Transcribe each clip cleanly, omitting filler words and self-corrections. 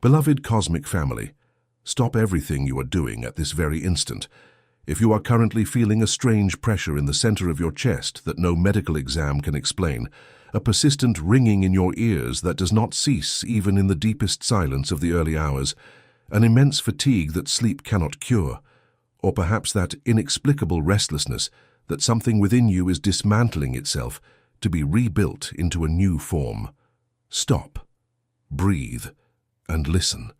Beloved cosmic family, stop everything you are doing at this very instant. If you are currently feeling a strange pressure in the center of your chest that no medical exam can explain, a persistent ringing in your ears that does not cease even in the deepest silence of the early hours, an immense fatigue that sleep cannot cure, or perhaps that inexplicable restlessness that something within you is dismantling itself to be rebuilt into a new form. Stop, breathe, and listen.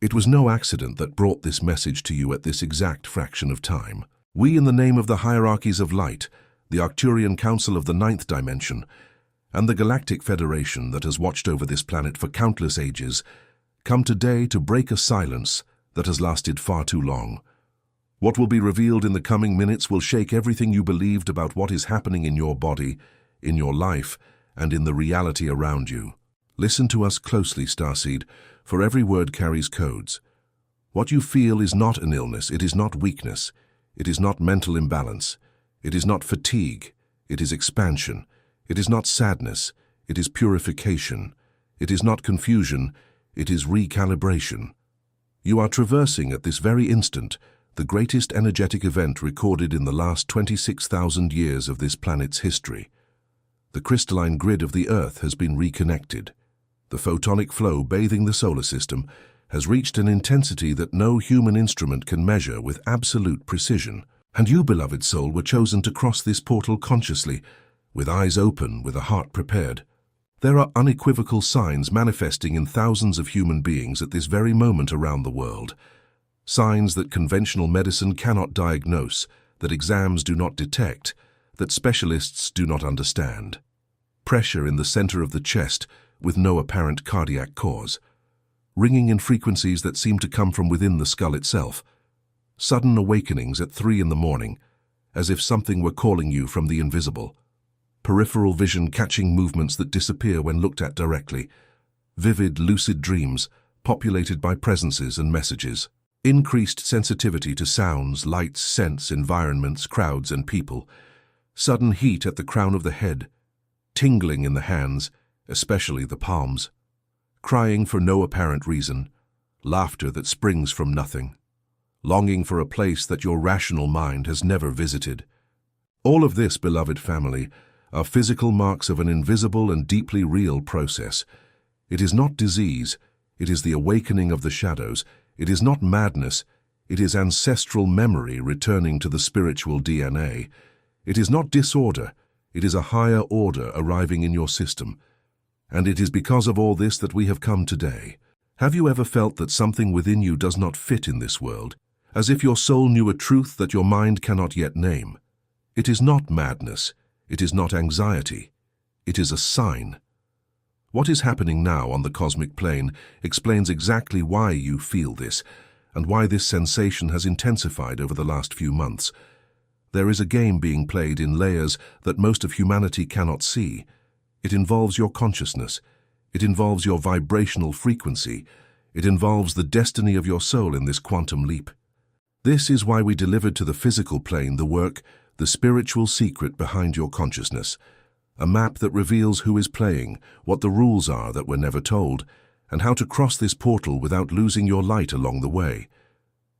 It was no accident that brought this message to you at this exact fraction of time. We, in the name of the hierarchies of light, the Arcturian Council of the Ninth Dimension, and the Galactic Federation that has watched over this planet for countless ages, come today to break a silence that has lasted far too long. What will be revealed in the coming minutes will shake everything you believed about what is happening in your body, in your life, and in the reality around you. Listen to us closely, Starseed, for every word carries codes. What you feel is not an illness, it is not weakness, it is not mental imbalance, it is not fatigue, it is expansion, it is not sadness, it is purification, it is not confusion, it is recalibration. You are traversing at this very instant the greatest energetic event recorded in the last 26,000 years of this planet's history. The crystalline grid of the Earth has been reconnected. The photonic flow bathing the solar system has reached an intensity that no human instrument can measure with absolute precision. And you, beloved soul, were chosen to cross this portal consciously, with eyes open, with a heart prepared. There are unequivocal signs manifesting in thousands of human beings at this very moment around the world. Signs that conventional medicine cannot diagnose, that exams do not detect, that specialists do not understand. Pressure in the center of the chest with no apparent cardiac cause. Ringing in frequencies that seem to come from within the skull itself. Sudden awakenings at 3 in the morning, as if something were calling you from the invisible. Peripheral vision catching movements that disappear when looked at directly. Vivid, lucid dreams, populated by presences and messages. Increased sensitivity to sounds, lights, scents, environments, crowds, and people. Sudden heat at the crown of the head. Tingling in the hands, especially the palms. Crying for no apparent reason. Laughter that springs from nothing. Longing for a place that your rational mind has never visited. All of this, beloved family, are physical marks of an invisible and deeply real process. It is not disease, it is the awakening of the shadows. It is not madness, it is ancestral memory returning to the spiritual DNA. It is not disorder, it is a higher order arriving in your system. And it is because of all this that we have come today. Have you ever felt that something within you does not fit in this world, as if your soul knew a truth that your mind cannot yet name? It is not madness, it is not anxiety, it is a sign. What is happening now on the cosmic plane explains exactly why you feel this, and why this sensation has intensified over the last few months. There is a game being played in layers that most of humanity cannot see. It involves your consciousness. It involves your vibrational frequency. It involves the destiny of your soul in this quantum leap. This is why we delivered to the physical plane the work, The Spiritual Secret Behind Your Consciousness, a map that reveals who is playing, what the rules are that were never told, and how to cross this portal without losing your light along the way.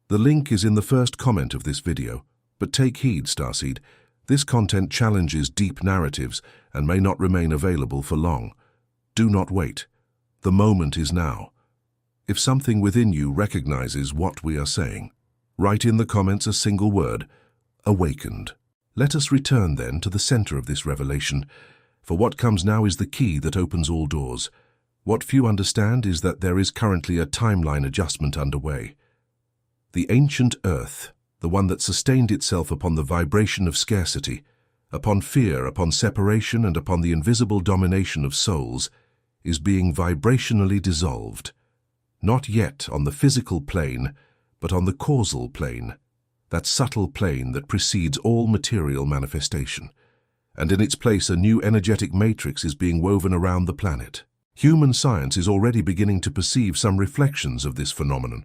The link is in the first comment of this video, but take heed, Starseed. This content challenges deep narratives and may not remain available for long. Do not wait. The moment is now. If something within you recognizes what we are saying, write in the comments a single word, awakened. Let us return then to the center of this revelation, for what comes now is the key that opens all doors. What few understand is that there is currently a timeline adjustment underway. The ancient Earth, the one that sustained itself upon the vibration of scarcity, upon fear, upon separation, and upon the invisible domination of souls, is being vibrationally dissolved. Not yet on the physical plane, but on the causal plane, that subtle plane that precedes all material manifestation. And in its place a new energetic matrix is being woven around the planet. Human science is already beginning to perceive some reflections of this phenomenon.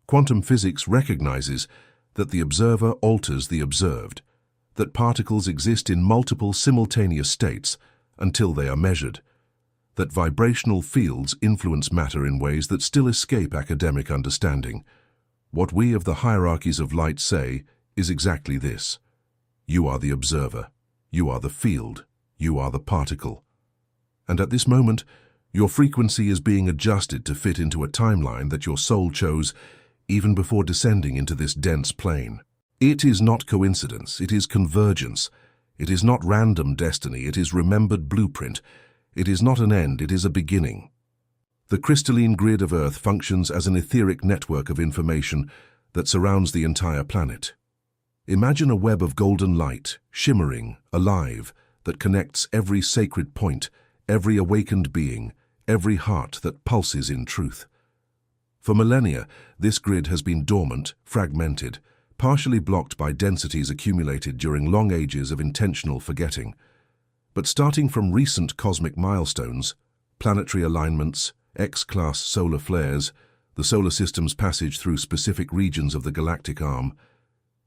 Quantum physics recognizes that the observer alters the observed, that particles exist in multiple simultaneous states until they are measured. that vibrational fields influence matter in ways that still escape academic understanding. What we of the hierarchies of light say is exactly this. You are the observer. You are the field. You are the particle. And at this moment, your frequency is being adjusted to fit into a timeline that your soul chose even before descending into this dense plane. It is not coincidence, it is convergence. It is not random destiny, it is remembered blueprint. It is not an end, it is a beginning. The crystalline grid of Earth functions as an etheric network of information that surrounds the entire planet. Imagine a web of golden light, shimmering, alive, that connects every sacred point, every awakened being, every heart that pulses in truth. For millennia, this grid has been dormant, fragmented, partially blocked by densities accumulated during long ages of intentional forgetting. But starting from recent cosmic milestones, planetary alignments, X-class solar flares, the solar system's passage through specific regions of the galactic arm,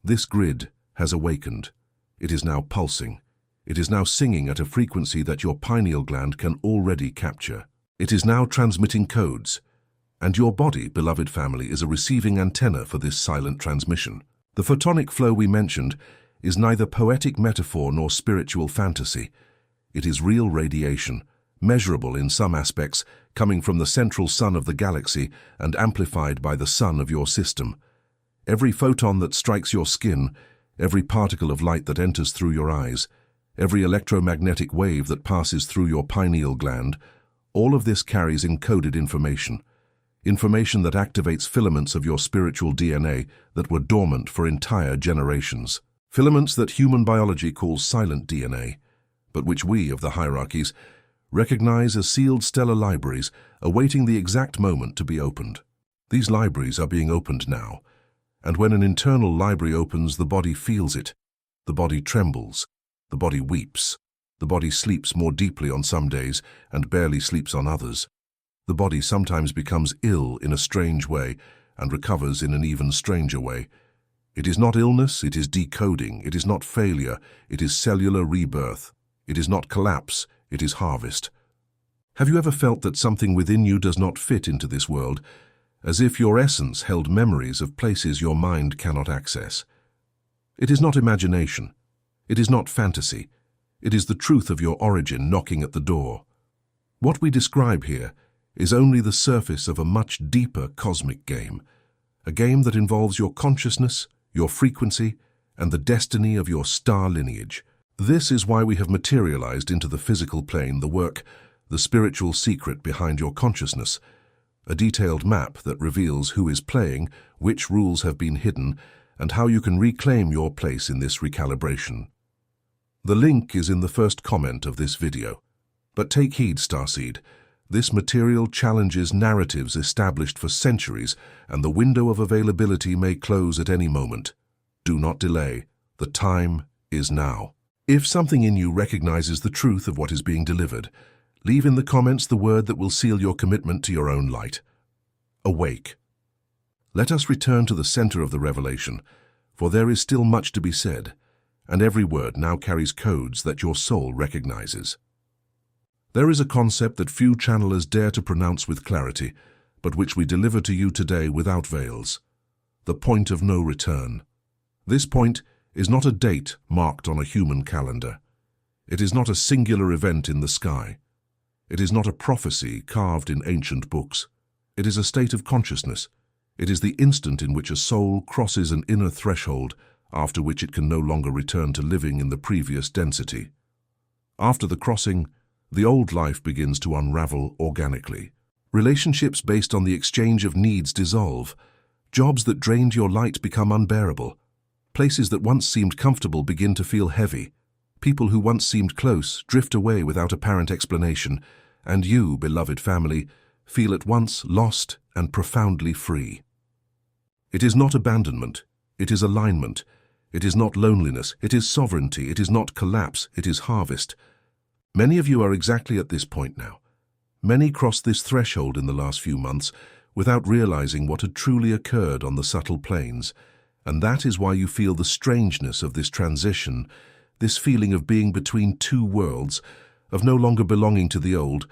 this grid has awakened. It is now pulsing. It is now singing at a frequency that your pineal gland can already capture. It is now transmitting codes, and your body, beloved family, is a receiving antenna for this silent transmission. The photonic flow we mentioned is neither poetic metaphor nor spiritual fantasy. It is real radiation, measurable in some aspects, coming from the central sun of the galaxy and amplified by the sun of your system. Every photon that strikes your skin, every particle of light that enters through your eyes, every electromagnetic wave that passes through your pineal gland, all of this carries encoded information. Information that activates filaments of your spiritual DNA that were dormant for entire generations. Filaments that human biology calls silent DNA, but which we of the hierarchies recognize as sealed stellar libraries awaiting the exact moment to be opened. These libraries are being opened now, and when an internal library opens, the body feels it. The body trembles. The body weeps. The body sleeps more deeply on some days and barely sleeps on others. The body sometimes becomes ill in a strange way and recovers in an even stranger way. It is not illness, it is decoding. It is not failure, it is cellular rebirth. It is not collapse, it is harvest. Have you ever felt that something within you does not fit into this world, as if your essence held memories of places your mind cannot access? It is not imagination. It is not fantasy. It is the truth of your origin knocking at the door. What we describe here is only the surface of a much deeper cosmic game, a game that involves your consciousness, your frequency, and the destiny of your star lineage. This is why we have materialized into the physical plane the work, The Spiritual Secret Behind Your Consciousness, a detailed map that reveals who is playing, which rules have been hidden, and how you can reclaim your place in this recalibration. The link is in the first comment of this video. But take heed, Starseed. This material challenges narratives established for centuries, and the window of availability may close at any moment. Do not delay. The time is now. If something in you recognizes the truth of what is being delivered, leave in the comments the word that will seal your commitment to your own light. Awake. Let us return to the center of the revelation, for there is still much to be said, and every word now carries codes that your soul recognizes. There is a concept that few channelers dare to pronounce with clarity, but which we deliver to you today without veils. The point of no return. This point is not a date marked on a human calendar. It is not a singular event in the sky. It is not a prophecy carved in ancient books. It is a state of consciousness. It is the instant in which a soul crosses an inner threshold, after which it can no longer return to living in the previous density. After the crossing, the old life begins to unravel organically. Relationships based on the exchange of needs dissolve. Jobs that drained your light become unbearable. Places that once seemed comfortable begin to feel heavy. People who once seemed close drift away without apparent explanation, and you, beloved family, feel at once lost and profoundly free. It is not abandonment, it is alignment. It is not loneliness, it is sovereignty. It is not collapse, it is harvest. Many of you are exactly at this point now. Many crossed this threshold in the last few months without realizing what had truly occurred on the subtle planes, and that is why you feel the strangeness of this transition, this feeling of being between two worlds, of no longer belonging to the old,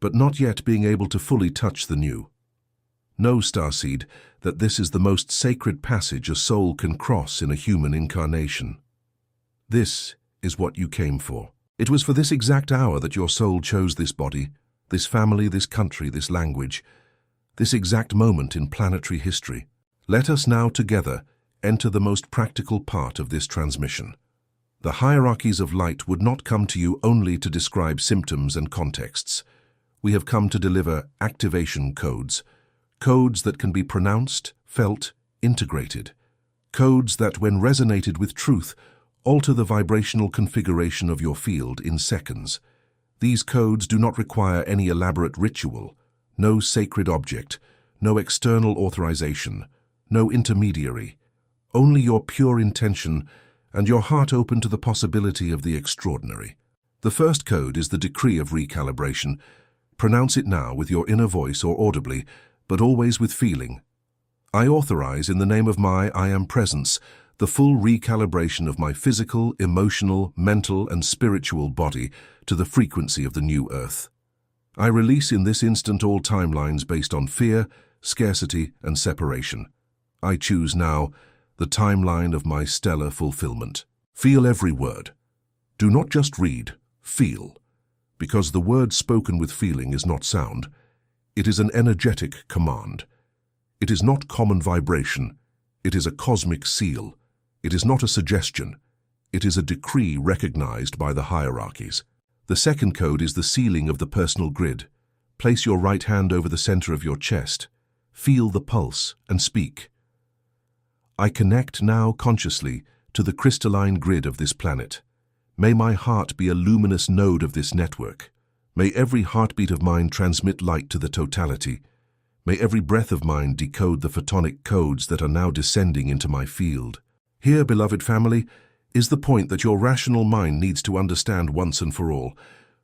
but not yet being able to fully touch the new. Know, starseed, that this is the most sacred passage a soul can cross in a human incarnation. This is what you came for. It was for this exact hour that your soul chose this body, this family, this country, this language, this exact moment in planetary history. Let us now together enter the most practical part of this transmission. The hierarchies of light would not come to you only to describe symptoms and contexts. We have come to deliver activation codes, codes that can be pronounced, felt, integrated, codes that, when resonated with truth, alter the vibrational configuration of your field in seconds. These codes do not require any elaborate ritual, no sacred object, no external authorization, no intermediary, only your pure intention and your heart open to the possibility of the extraordinary. The first code is the decree of recalibration. Pronounce it now with your inner voice or audibly, but always with feeling. I authorize, in the name of my I Am Presence, the full recalibration of my physical, emotional, mental, and spiritual body to the frequency of the new Earth. I release in this instant all timelines based on fear, scarcity, and separation. I choose now the timeline of my stellar fulfillment. Feel every word. Do not just read, feel. Because the word spoken with feeling is not sound. It is an energetic command. It is not common vibration. It is a cosmic seal. It is not a suggestion. It is a decree recognized by the hierarchies. The second code is the sealing of the personal grid. Place your right hand over the center of your chest. Feel the pulse and speak. I connect now consciously to the crystalline grid of this planet. May my heart be a luminous node of this network. May every heartbeat of mine transmit light to the totality. May every breath of mine decode the photonic codes that are now descending into my field. Here, beloved family, is the point that your rational mind needs to understand once and for all.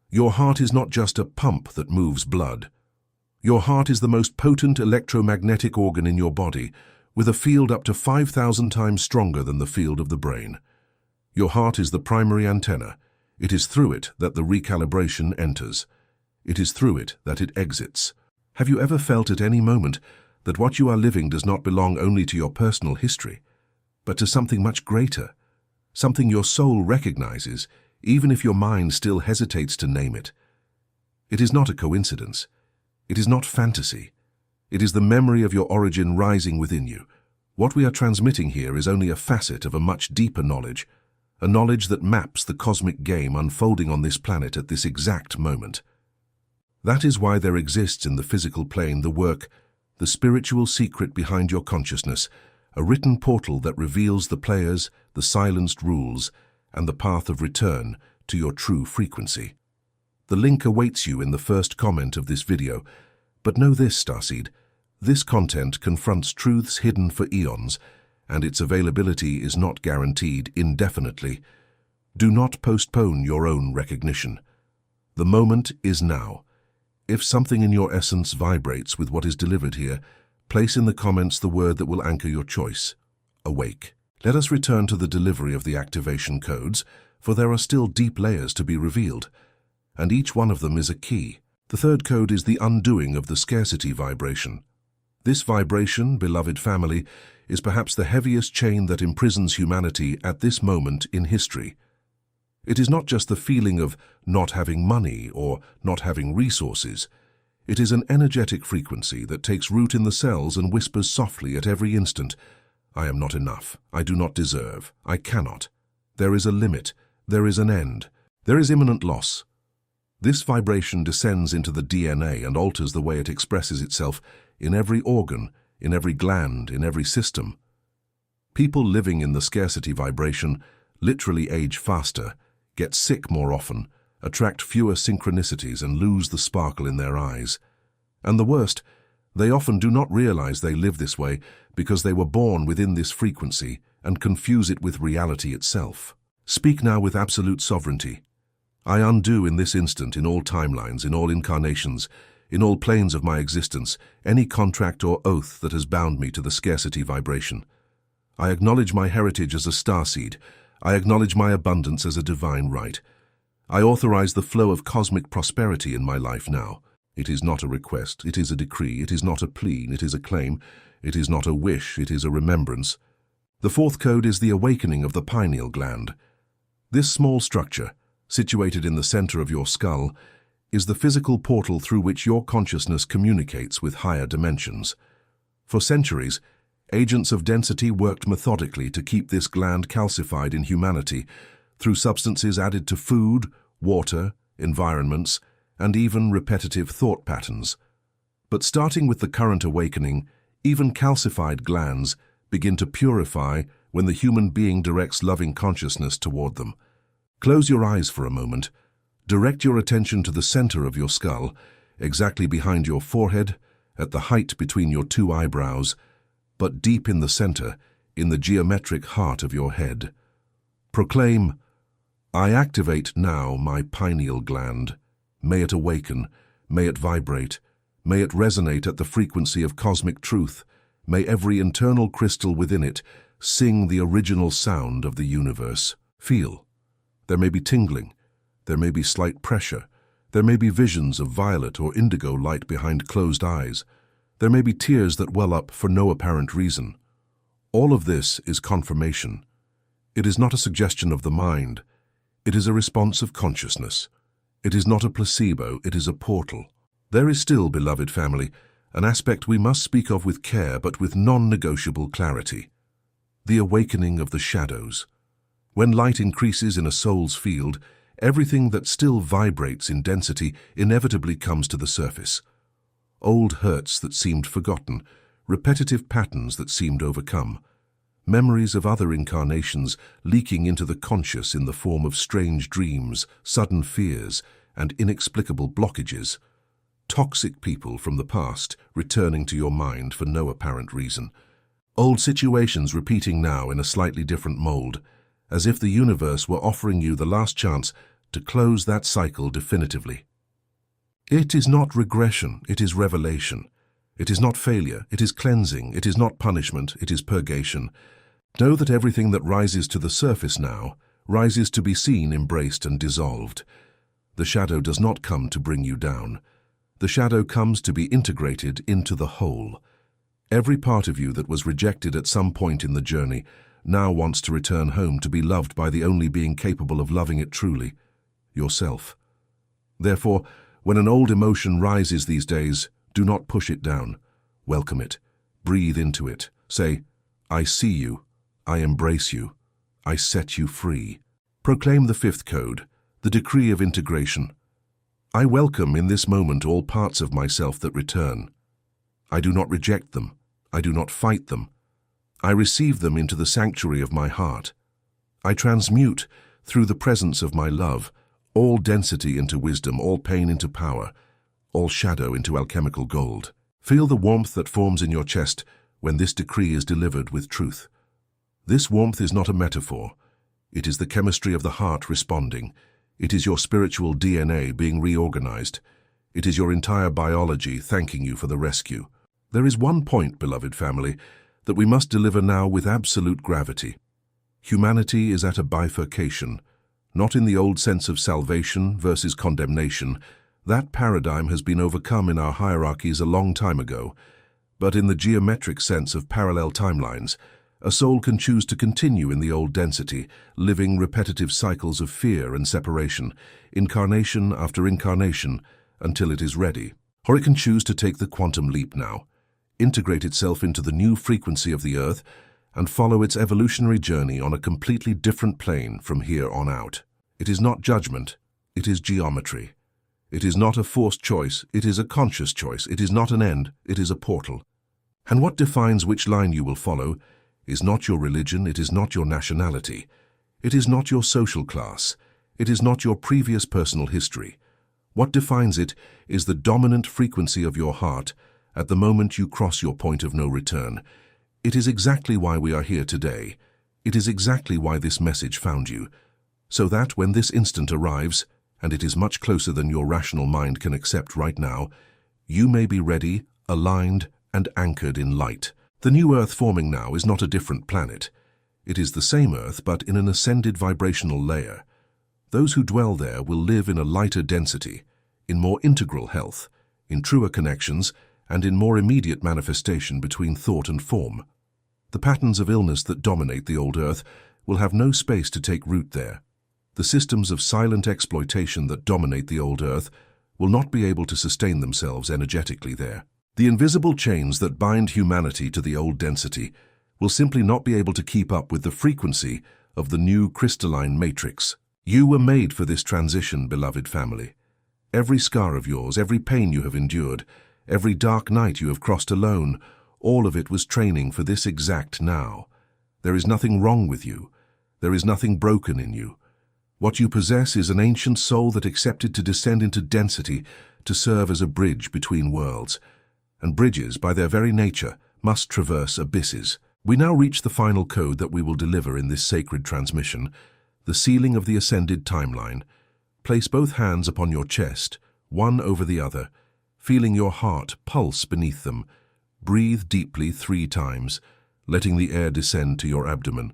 Your heart is not just a pump that moves blood. Your heart is the most potent electromagnetic organ in your body, with a field up to 5,000 times stronger than the field of the brain. Your heart is the primary antenna. It is through it that the recalibration enters. It is through it that it exits. Have you ever felt at any moment that what you are living does not belong only to your personal history, but to something much greater, something your soul recognizes, even if your mind still hesitates to name it? It is not a coincidence. It is not fantasy. It is the memory of your origin rising within you. What we are transmitting here is only a facet of a much deeper knowledge, a knowledge that maps the cosmic game unfolding on this planet at this exact moment. That is why there exists in the physical plane the work, the spiritual secret behind your consciousness, a written portal that reveals the players, the silenced rules, and the path of return to your true frequency. The link awaits you in the first comment of this video, but know this, starseed. This content confronts truths hidden for eons, and its availability is not guaranteed indefinitely. Do not postpone your own recognition. The moment is now. If something in your essence vibrates with what is delivered here, place in the comments the word that will anchor your choice: awake. Let us return to the delivery of the activation codes, for there are still deep layers to be revealed, and each one of them is a key. The third code is the undoing of the scarcity vibration. This vibration, beloved family, is perhaps the heaviest chain that imprisons humanity at this moment in history. It is not just the feeling of not having money or not having resources. It is an energetic frequency that takes root in the cells and whispers softly at every instant, I am not enough, I do not deserve, I cannot. There is a limit, there is an end, there is imminent loss. This vibration descends into the DNA and alters the way it expresses itself in every organ, in every gland, in every system. People living in the scarcity vibration literally age faster, get sick more often, attract fewer synchronicities and lose the sparkle in their eyes. And the worst, they often do not realize they live this way because they were born within this frequency and confuse it with reality itself. Speak now with absolute sovereignty. I undo in this instant, in all timelines, in all incarnations, in all planes of my existence, any contract or oath that has bound me to the scarcity vibration. I acknowledge my heritage as a starseed. I acknowledge my abundance as a divine right. I authorize the flow of cosmic prosperity in my life now. It is not a request, it is a decree. It is not a plea, it is a claim. It is not a wish, it is a remembrance. The fourth code is the awakening of the pineal gland. This small structure, situated in the center of your skull, is the physical portal through which your consciousness communicates with higher dimensions. For centuries, agents of density worked methodically to keep this gland calcified in humanity through substances added to food, water, environments, and even repetitive thought patterns. But starting with the current awakening, even calcified glands begin to purify when the human being directs loving consciousness toward them. Close your eyes for a moment. Direct your attention to the center of your skull, exactly behind your forehead, at the height between your two eyebrows, but deep in the center, in the geometric heart of your head. Proclaim, "I activate now my pineal gland. May it awaken, may it vibrate, may it resonate at the frequency of cosmic truth. May every internal crystal within it sing the original sound of the universe." Feel. There may be tingling, there may be slight pressure, there may be visions of violet or indigo light behind closed eyes, there may be tears that well up for no apparent reason. All of this is confirmation. It is not a suggestion of the mind, it is a response of consciousness. It is not a placebo, it is a portal. There is still, beloved family, an aspect we must speak of with care but with non-negotiable clarity. The awakening of the shadows. When light increases in a soul's field, everything that still vibrates in density inevitably comes to the surface. Old hurts that seemed forgotten, repetitive patterns that seemed overcome, memories of other incarnations leaking into the conscious in the form of strange dreams, sudden fears, and inexplicable blockages. Toxic people from the past returning to your mind for no apparent reason. Old situations repeating now in a slightly different mold, as if the universe were offering you the last chance to close that cycle definitively. It is not regression, it is revelation. It is not failure, it is cleansing. It is not punishment, it is purgation. Know that everything that rises to the surface now rises to be seen, embraced, and dissolved. The shadow does not come to bring you down. The shadow comes to be integrated into the whole. Every part of you that was rejected at some point in the journey now wants to return home to be loved by the only being capable of loving it truly, yourself. Therefore, when an old emotion rises these days, do not push it down. Welcome it. Breathe into it. Say, "I see you. I embrace you. I set you free." Proclaim the fifth code, the decree of integration. I welcome in this moment all parts of myself that return. I do not reject them. I do not fight them. I receive them into the sanctuary of my heart. I transmute, through the presence of my love, all density into wisdom, all pain into power, all shadow into alchemical gold. Feel the warmth that forms in your chest when this decree is delivered with truth. This warmth is not a metaphor. It is the chemistry of the heart responding. It is your spiritual DNA being reorganized. It is your entire biology thanking you for the rescue. There is one point, beloved family, that we must deliver now with absolute gravity. Humanity is at a bifurcation, not in the old sense of salvation versus condemnation. That paradigm has been overcome in our hierarchies a long time ago, but in the geometric sense of parallel timelines, a soul can choose to continue in the old density, living repetitive cycles of fear and separation, incarnation after incarnation, until it is ready. Or it can choose to take the quantum leap now, integrate itself into the new frequency of the Earth, and follow its evolutionary journey on a completely different plane from here on out. It is not judgment, it is geometry. It is not a forced choice, it is a conscious choice. It is not an end, it is a portal. And what defines which line you will follow is not your religion, it is not your nationality, it is not your social class, it is not your previous personal history. What defines it is the dominant frequency of your heart at the moment you cross your point of no return. It is exactly why we are here today. It is exactly why this message found you, so that when this instant arrives, and it is much closer than your rational mind can accept right now, you may be ready, aligned, and anchored in light. The new Earth forming now is not a different planet. It is the same Earth, but in an ascended vibrational layer. Those who dwell there will live in a lighter density, in more integral health, in truer connections, and in more immediate manifestation between thought and form. The patterns of illness that dominate the old earth will have no space to take root there. The systems of silent exploitation that dominate the old earth will not be able to sustain themselves energetically there. The invisible chains that bind humanity to the old density will simply not be able to keep up with the frequency of the new crystalline matrix. You were made for this transition, beloved family. Every scar of yours, every pain you have endured, every dark night you have crossed alone, all of it was training for this exact now. There is nothing wrong with you. There is nothing broken in you. What you possess is an ancient soul that accepted to descend into density to serve as a bridge between worlds. And bridges, by their very nature, must traverse abysses. We now reach the final code that we will deliver in this sacred transmission, the sealing of the ascended timeline. Place both hands upon your chest, one over the other, feeling your heart pulse beneath them. Breathe deeply 3 times, letting the air descend to your abdomen,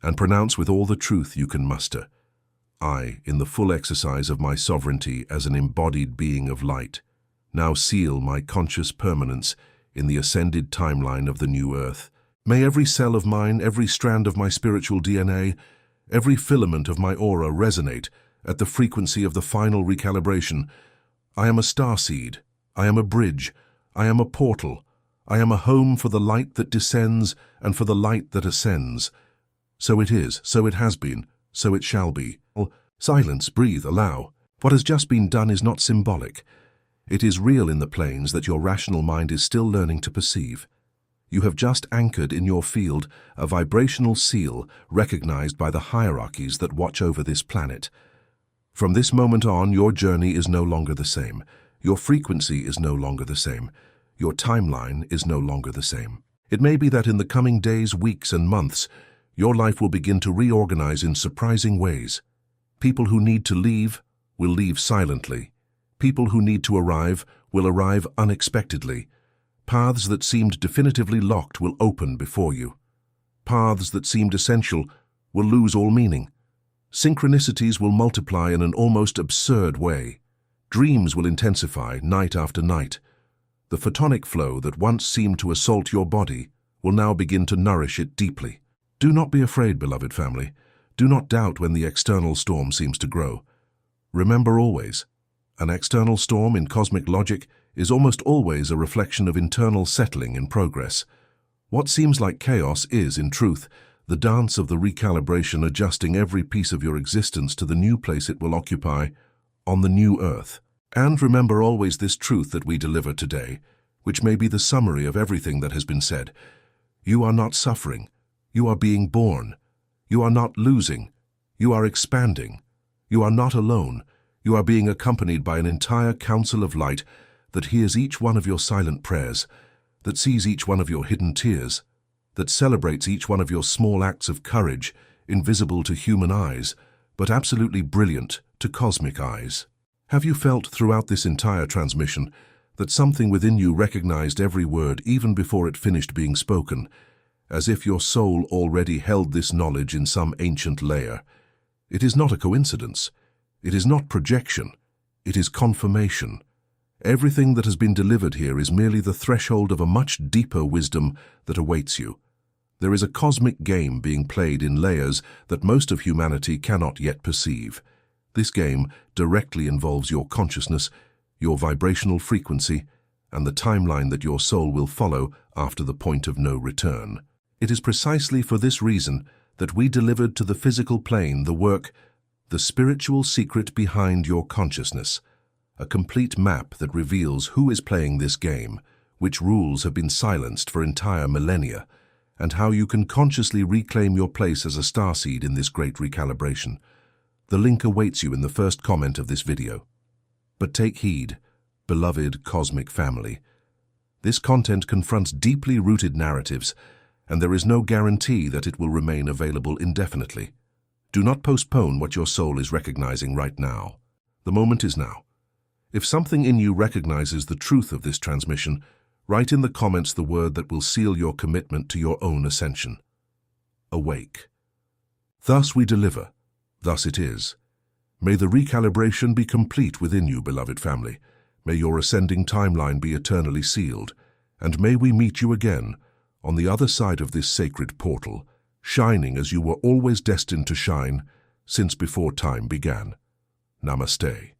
and pronounce with all the truth you can muster, I, in the full exercise of my sovereignty as an embodied being of light, now seal my conscious permanence in the ascended timeline of the new earth. May every cell of mine, every strand of my spiritual DNA, every filament of my aura resonate at the frequency of the final recalibration. I am a starseed. I am a bridge. I am a portal. I am a home for the light that descends and for the light that ascends. So it is, so it has been, so it shall be. Silence, breathe, allow. What has just been done is not symbolic. It is real in the planes that your rational mind is still learning to perceive. You have just anchored in your field a vibrational seal recognized by the hierarchies that watch over this planet. From this moment on, your journey is no longer the same. Your frequency is no longer the same. Your timeline is no longer the same. It may be that in the coming days, weeks, and months, your life will begin to reorganize in surprising ways. People who need to leave will leave silently. People who need to arrive will arrive unexpectedly. Paths that seemed definitively locked will open before you. Paths that seemed essential will lose all meaning. Synchronicities will multiply in an almost absurd way. Dreams will intensify night after night. The photonic flow that once seemed to assault your body will now begin to nourish it deeply. Do not be afraid, beloved family. Do not doubt when the external storm seems to grow. Remember always, an external storm in cosmic logic is almost always a reflection of internal settling in progress. What seems like chaos is, in truth, the dance of the recalibration adjusting every piece of your existence to the new place it will occupy on the new earth. And remember always this truth that we deliver today, which may be the summary of everything that has been said. You are not suffering. You are being born. You are not losing. You are expanding. You are not alone. You are being accompanied by an entire council of light that hears each one of your silent prayers, that sees each one of your hidden tears, that celebrates each one of your small acts of courage, invisible to human eyes, but absolutely brilliant to cosmic eyes. Have you felt throughout this entire transmission that something within you recognized every word even before it finished being spoken, as if your soul already held this knowledge in some ancient layer? It is not a coincidence. It is not projection. It is confirmation. Everything that has been delivered here is merely the threshold of a much deeper wisdom that awaits you. There is a cosmic game being played in layers that most of humanity cannot yet perceive. This game directly involves your consciousness, your vibrational frequency, and the timeline that your soul will follow after the point of no return. It is precisely for this reason that we delivered to the physical plane the work, The Spiritual Secret Behind Your Consciousness, a complete map that reveals who is playing this game, which rules have been silenced for entire millennia, and how you can consciously reclaim your place as a starseed in this great recalibration. The link awaits you in the first comment of this video. But take heed, beloved cosmic family. This content confronts deeply rooted narratives, and there is no guarantee that it will remain available indefinitely. Do not postpone what your soul is recognizing right now. The moment is now. If something in you recognizes the truth of this transmission, write in the comments the word that will seal your commitment to your own ascension. Awake. Thus we deliver. Thus it is. May the recalibration be complete within you, beloved family. May your ascending timeline be eternally sealed, and may we meet you again on the other side of this sacred portal, shining as you were always destined to shine since before time began. Namaste.